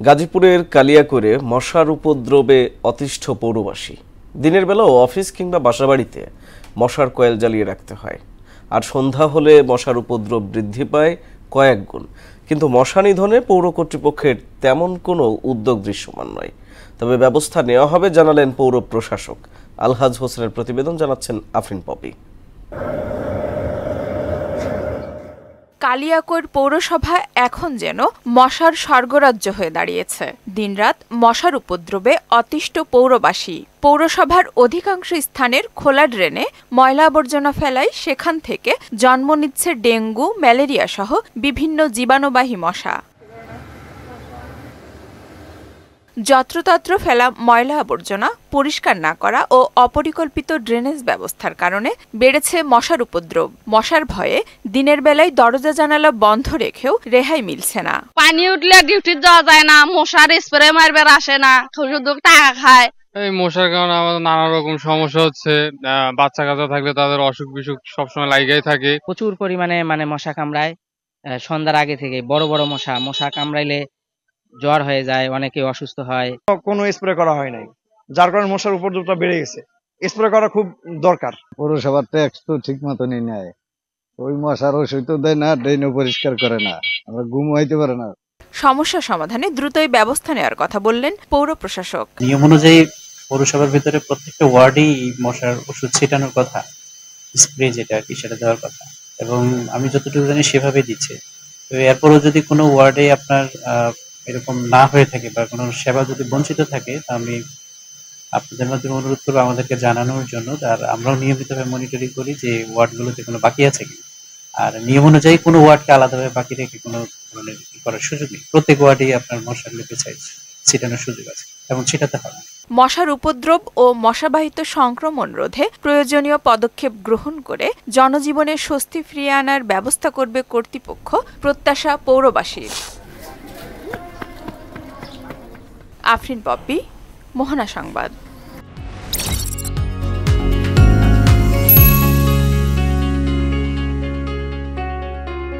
গাজীপুরের কালিয়াকৈরে মশার উপদ্রবে অতিষ্ঠ পৌরবাসী। দিনের বেলাও অফিস কিংবা বাসাবাড়িতে মশার কয়েল জ্বালিয়ে রাখতে হয়, আর সন্ধ্যা হলে মশার উপদ্রব বৃদ্ধি পায় কয়েক গুণ। কিন্তু মশা নিধনে পৌর কর্তৃপক্ষের তেমন কোনো উদ্যোগ দৃশ্যমান নয়। তবে ব্যবস্থা নেওয়া হবে জানালেন পৌর প্রশাসক। আলহাজ হোসেনের প্রতিবেদন, জানাচ্ছেন আফরিন পপি। কালিয়াকৈর পৌরসভা এখন যেন মশার স্বর্গরাজ্য হয়ে দাঁড়িয়েছে। দিনরাত মশার উপদ্রবে অতিষ্ঠ পৌরবাসী। পৌরসভার অধিকাংশ স্থানের খোলা ড্রেনে ময়লা আবর্জনা ফেলায় সেখান থেকে জন্ম নিচ্ছে ডেঙ্গু, ম্যালেরিয়া সহ বিভিন্ন জীবাণুবাহী মশা। যত্রতত্র ফেলা ময়লা আবর্জনা পরিষ্কার না করা ও অপরিকল্পিত ড্রেনেজ ব্যবস্থার কারণে বেড়েছে মশার উপদ্রব। মশার ভয়ে দিনের বেলায় দরজা জানালা বন্ধ রেখেও রেহাই মিলছে না। পানি উঠলে ডিউটি যাওয়া যায় না, মশার স্প্রে মারবার আসে না, শুধু টাকা খায়। এই মশার কারণে আমাদের নানা রকম সমস্যা হচ্ছে। বাচ্চা কাচ্চা থাকলে তাদের অসুখ বিসুখ সবসময় লাগাই থাকে। প্রচুর পরিমাণে মশা কামড়ায়। সন্ধ্যার আগে থেকে বড় বড় মশা কামড়াইলে জ্বর হয়ে যায়, অনেকে অসুস্থ হয়। কোনো স্প্রে করা হয় নাই, যার কারণে মশার উপদ্রবটা বেড়ে গেছে। স্প্রে করা খুব দরকার। পৌরসভার ট্যাক্স তো ঠিক মতনই নেয়, ওই মশার ওষুধ তো দেয় না, ড্রেনও পরিষ্কার করে না, আমরা ঘুম হইতে পারে না। সমস্যা সমাধানে দ্রুতই ব্যবস্থা নেওয়ার কথা বললেন পৌর প্রশাসক। নিয়ম অনুযায়ী পৌরসভার ভিতরে প্রত্যেকটা ওয়ার্ডেই মশার ওষুধ ছিটানোর কথা, স্প্রে যেটা আর কি সেটা দেওয়ার কথা, এবং আমি যতটুকু জানি সেভাবেই দিচ্ছে। তো এরপরও যদি কোনো ওয়ার্ডে আপনার এরকম না হয়ে থাকে বা কোনো সেবা যদি বঞ্চিত থাকে, তা আমি আপনাদের মাধ্যমে অনুরোধ করবো আমাদেরকে জানানোর জন্য। আর আমরাও নিয়মিতভাবে মনিটরিং করি যে ওয়ার্ডগুলোতে কোনো বাকি আছে কিনা। আর নিয়ম অনুযায়ী কোনো ওয়ার্ডকে আলাদাভাবে বাকি রেখে কোনো ধরনের করার সুযোগ নেই। প্রত্যেক ওয়ার্ডেই আপনার মশার লিপিসাইড ছিটানোর সুযোগ আছে এবং ছিটাতে হবে। মশার উপদ্রব ও মশাবাহিত সংক্রমণ রোধে প্রয়োজনীয় পদক্ষেপ গ্রহণ করে জনজীবনে স্বস্তি ফিরিয়ে আনার ব্যবস্থা করবে কর্তৃপক্ষ, প্রত্যাশা পৌরবাসীর। আফরিন পপি, মোহনা সংবাদ।